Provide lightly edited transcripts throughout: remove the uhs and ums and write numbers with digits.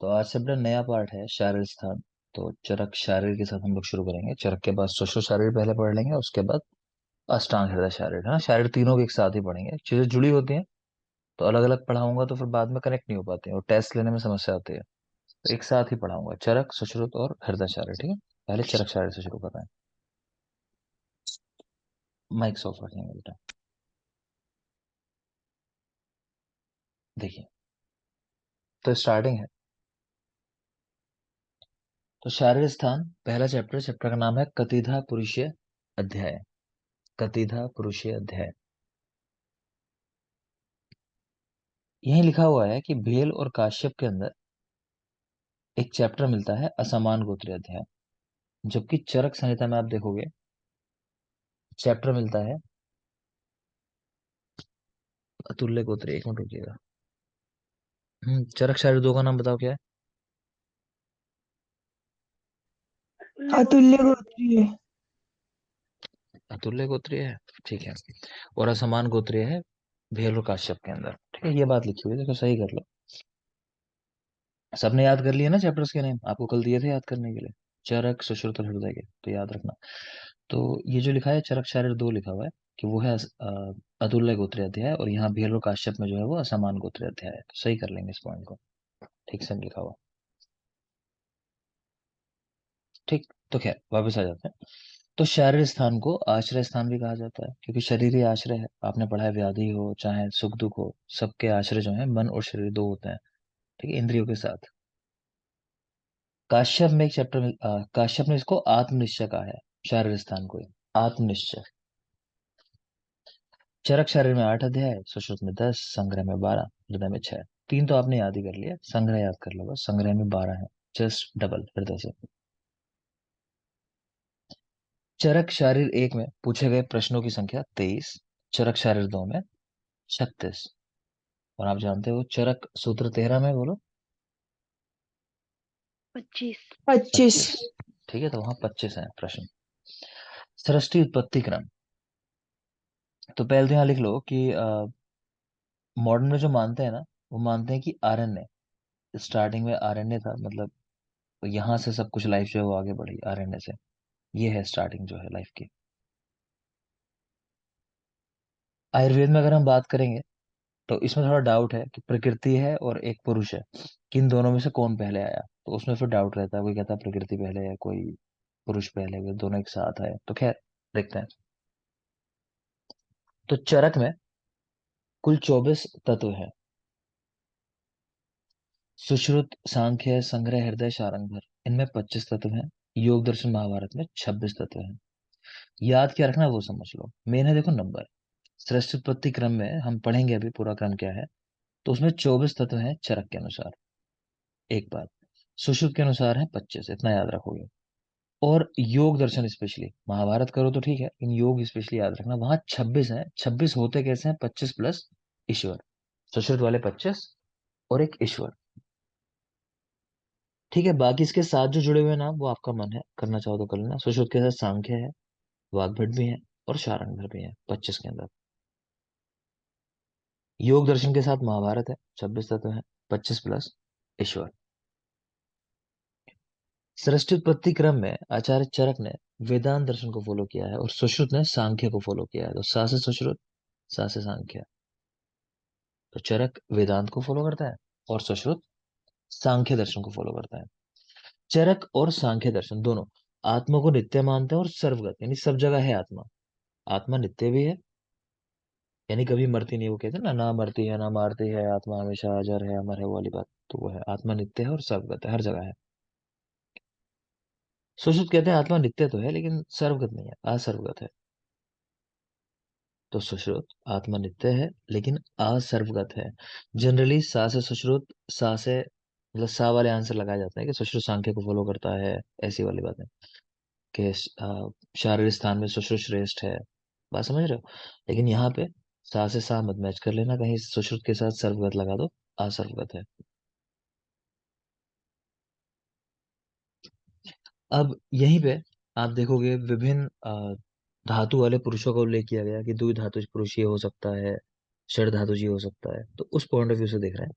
तो आज से अपना नया पार्ट है शारीर स्थान। तो चरक शारीर के साथ हम लोग शुरू करेंगे। चरक के बाद सुषुप्त शारीर पहले पढ़ लेंगे, उसके बाद अष्टांग हृदय शारीर, है ना। शारीर तीनों के एक साथ ही पढ़ेंगे, चीजें जुड़ी होती हैं। तो अलग अलग पढ़ाऊंगा तो फिर बाद में कनेक्ट नहीं हो पाते हैं और टेस्ट लेने में समस्या आती है। तो एक साथ ही पढ़ाऊंगा, चरक, सुश्रुत और हृदय शारीर, ठीक है। पहले चरक शारीर से शुरू कर रहे हैं। माइक ऑफ रखेंगे बेटा। देखिए, तो स्टार्टिंग है। तो शारीर स्थान पहला चैप्टर, चैप्टर का नाम है कतिधा पुरुषीय अध्याय। कतिधा पुरुषीय अध्याय। यही लिखा हुआ है कि भेल और काश्यप के अंदर एक चैप्टर मिलता है असमान गोत्रीय अध्याय। जबकि चरक संहिता में आप देखोगे चैप्टर मिलता है अतुल्य गोत्रीय। एक मिनट रुकिएगा। चरक शायरी दो का नाम बताओ क्या है। अतुल्य गोत्रीय। अतुल्य गोत्रीय है, ठीक है। और असमान गोत्रीय है भेल और काश्यप के अंदर, ठीक है। ये बात लिखी हुई है, देखो सही कर लो। सबने याद कर लिया ना चैप्टर्स के नेम, आपको कल दिए थे याद करने के लिए। चरक, सुश्रुत और हृदय के, तो याद रखना। तो ये जो लिखा है चरक शारीर दो लिखा हुआ है कि वो है अतुल्य गोत्रीय अध्याय, और यहाँ भेल और काश्यप में जो है वो असमान गोत्रीय अध्याय है। तो सही कर लेंगे इस पॉइंट को, ठीक से लिखा हुआ। ठीक, तो खैर वापस आ जाते हैं। तो शारीर स्थान को आश्रय स्थान भी कहा जाता है, क्योंकि शरीर ही आश्रय है। आपने पढ़ा है, व्याधि हो चाहे सुख दुख हो, सबके आश्रय जो है मन और शरीर दो होते हैं, ठीक है, इंद्रियों के साथ। काश्यप में एक चैप्टर में काश्यप ने इसको आत्मनिश्चय कहा है, शारीर स्थान को ही। आत्मनिश्चय। चरक शरीर में 8 अध्याय, सुश्रुत में 10, संग्रह में 12, हृदय में 6। तीन तो आपने याद ही कर लिया, संग्रह याद कर लो बस। संग्रह में 12 है, जस्ट डबल हृदय से। चरक शारीर एक में पूछे गए प्रश्नों की संख्या 23, चरक शारीर दो में 36। और आप जानते हो चरक सूत्र 13 में, बोलो। 25। 25, ठीक है। तो वहां 25 है प्रश्न। सृष्टि उत्पत्ति क्रम। तो पहले तो यहाँ लिख लो कि मॉडर्न में जो मानते हैं ना, वो मानते हैं कि आरएनए, स्टार्टिंग में आरएनए था, मतलब यहाँ से सब कुछ लाइफ जो है वो आगे बढ़ी आरएनए से। ये है स्टार्टिंग जो है लाइफ की। आयुर्वेद में अगर हम बात करेंगे तो इसमें थोड़ा डाउट है कि प्रकृति है और एक पुरुष है, किन दोनों में से कौन पहले आया। तो उसमें फिर डाउट रहता है, कोई कहता है प्रकृति पहले है, कोई पुरुष पहले है, दोनों एक साथ है। तो खैर देखते हैं। तो चरक में कुल 24 तत्व है। सुश्रुत, सांख्य, संग्रह, हृदय, शारंगधर, इनमें 25 तत्व हैं। योग दर्शन महाभारत में 26 तत्व हैं। याद क्या रखना वो समझ लो, मेन है देखो नंबर। सृष्टि उत्पत्ति क्रम में हम पढ़ेंगे अभी पूरा क्रम क्या है। तो उसमें 24 तत्व हैं चरक के अनुसार, एक बात। सुश्रुत के अनुसार है 25, इतना याद रखोगे। और योग दर्शन स्पेशली महाभारत करो तो ठीक है, इन योग स्पेशली याद रखना, वहां 26 है। 26 होते कैसे हैं? 25 प्लस ईश्वर। सुश्रुत वाले 25 और एक ईश्वर, ठीक है। बाकी इसके साथ जो जुड़े हुए हैं नाम वो आपका मन है, करना चाहो तो कर लेना। सुश्रुत के साथ सांख्य है, वाग्भट भी है, और शारंगधर भी है 25 के अंदर। योग दर्शन के साथ महाभारत है, 26 तत्व है, 25 प्लस ईश्वर। सृष्टि उत्पत्ति क्रम में आचार्य चरक ने वेदांत दर्शन को फॉलो किया है और सुश्रुत ने सांख्य को फॉलो किया है। तो सा से सुश्रुत, सा से सांख्य। तो चरक वेदांत को फॉलो करता है और सुश्रुत सांख्य दर्शन को फॉलो करता है। चरक और सांख्य दर्शन दोनों आत्मा को नित्य मानते हैं और सर्वगत, यानी सब जगह है आत्मा। आत्मा नित्य भी है, यानी कभी मरती नहीं। वो कहते हैं ना, ना मरती है ना मारती है आत्मा, हमेशा अजर है अमर है, वो वाली बात। तो वो है, आत्मा नित्य है और सर्वगत है, हर जगह है। सुश्रुत कहते हैं आत्मा नित्य तो है लेकिन सर्वगत नहीं है, असर्वगत है। तो सुश्रुत आत्मा नित्य है लेकिन असर्वगत है। जनरली सा से सुश्रुत, सा से मतलब सा वाले आंसर लगाए जाते हैं कि सुश्रुत सांख्य को फॉलो करता है, ऐसी वाली बातें। कि शारीरिक स्थान में सुश्रुत श्रेष्ठ है, बात समझ रहे हो। लेकिन यहाँ पे सा से सा मत मैच कर लेना, कहीं सुश्रुत के साथ सर्वगत लगा दो, असर्वगत है। अब यहीं पे आप देखोगे विभिन्न धातु वाले पुरुषों का उल्लेख किया गया कि द्वि धातु पुरुष ये हो सकता है, षड धातु जी हो सकता है। तो उस पॉइंट ऑफ व्यू से देख रहे हैं।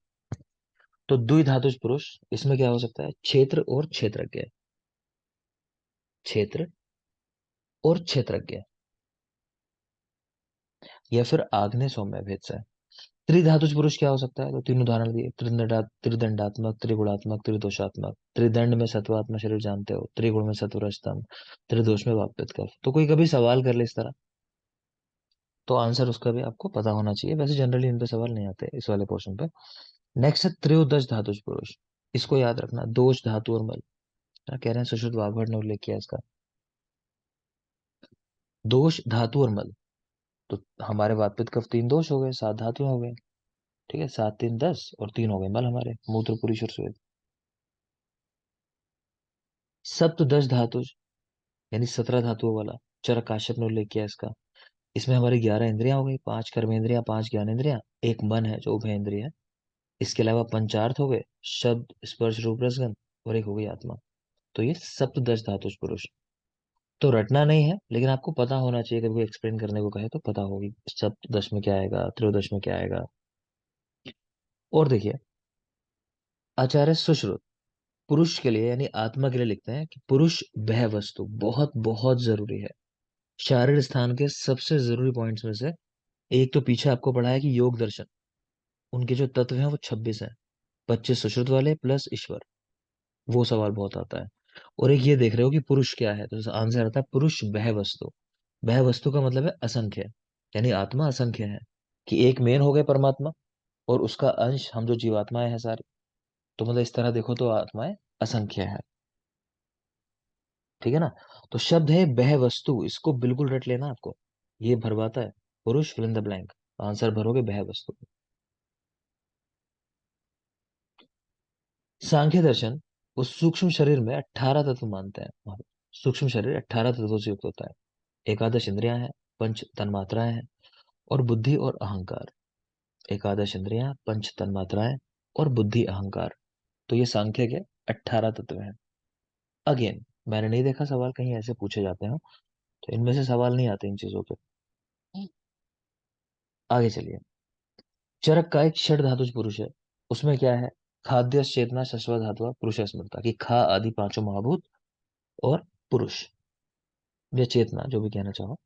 तो द्विधातुज पुरुष, इसमें क्या हो सकता है? क्षेत्र और क्षेत्रज्ञ, क्षेत्र और क्षेत्रज्ञ, या फिर आग्नेय सौम्य भेद से। त्रिधातुज पुरुष क्या हो सकता है? तो तीन उदाहरण दिए, त्रिदंडात्मक, त्रिगुणात्मक, त्रिदोषात्मक। त्रिदंड में सत्वात्मक शरीर जानते हो, त्रिगुण में सत्वरजतम, त्रिदोष में वापवित कफ। तो कोई कभी सवाल कर ले इस तरह, तो आंसर उसका भी आपको पता होना चाहिए। वैसे जनरली इन पे सवाल नहीं आते इस वाले पोर्शन पे। नेक्स्ट है त्रयोदश धातुज पुरुष। इसको याद रखना, दोष, धातु और मल। क्या कह रहे हैं? सुश्रुत वाग्भट ने उल्लेख किया इसका। दोष, धातु और मल। तो हमारे वापवित कफ तीन दोष हो गए, सात धातु हो गए। ठीक है, सात तीन 10 और तीन हो गए मल हमारे, मूत्र, पुरुष और श्वेत। सप्तदश धातु, यानी 17 धातुओं वाला, चरक काश्यप ने उल्लेख किया इसका। इसमें हमारी 11 इंद्रियां हो गई, पांच कर्मेंद्रियां, पांच ज्ञानेंद्रियां, एक मन है जो उभय इंद्रिय है। इसके अलावा पंचार्थ हो गए, शब्द, स्पर्श, रूप, रसगंध, और एक हो गई आत्मा। तो ये सप्तदश धातुष पुरुष। तो रटना नहीं है, लेकिन आपको पता होना चाहिए, कभी कोई एक्सप्लेन करने को कहे तो पता होगी सप्तदश में क्या आएगा, त्रयोदश में क्या आएगा। और देखिए, आचार्य सुश्रुत पुरुष के लिए यानी आत्मा के लिए लिखते हैं कि पुरुष वह वस्तु, बहुत बहुत जरूरी है। शारीर स्थान के सबसे जरूरी पॉइंट्स में से एक, तो पीछे आपको पढ़ा है कि योग दर्शन, उनके जो तत्व हैं वो 26 हैं, 25 सुश्रुत वाले प्लस ईश्वर। वो सवाल बहुत आता है। और एक ये देख रहे हो कि पुरुष क्या है, तो आंसर आता है पुरुष वह वस्तु। वह वस्तु का मतलब है असंख्य, यानी आत्मा असंख्य है। कि एक मेन हो गए परमात्मा, और उसका अंश हम जो जीवात्माएं हैं सारी। तो मतलब इस तरह देखो तो आत्माएं असंख्य है। ठीक है ना? तो शब्द है वह वस्तु, इसको बिल्कुल रट लेना आपको। ये भरवाता है, पुरुष fill in the blank, answer भरोगे वह वस्तु। सांख्य दर्शन उस सूक्ष्म शरीर में 18 तत्व मानते हैं वहाँ पे। सूक्ष्म शरीर 18 तत्वों से युक्त होता है। एकादश इंद्रियां हैं, पंच तन्मात्राएं हैं, और बुद्धि और अहंकार। एकादश इंद्रियां, पंच तन्मात्राएं, और बुद्धि अहंकार। तो ये सांख्य के 18 तत्व हैं। अगेन, मैंने नहीं देखा सवाल कहीं ऐसे पूछे जाते हो, तो इनमें से सवाल नहीं आते इन चीजों पे। आगे चलिए। चरक का एक षड धातुज पुरुष है। उसमें क्या है? खाद्य, चेतना, शश्वत धातु, पुरुष, स्मृता, की खा आदि पांचों महाभूत, और पुरुष या चेतना, जो भी कहना चाहो।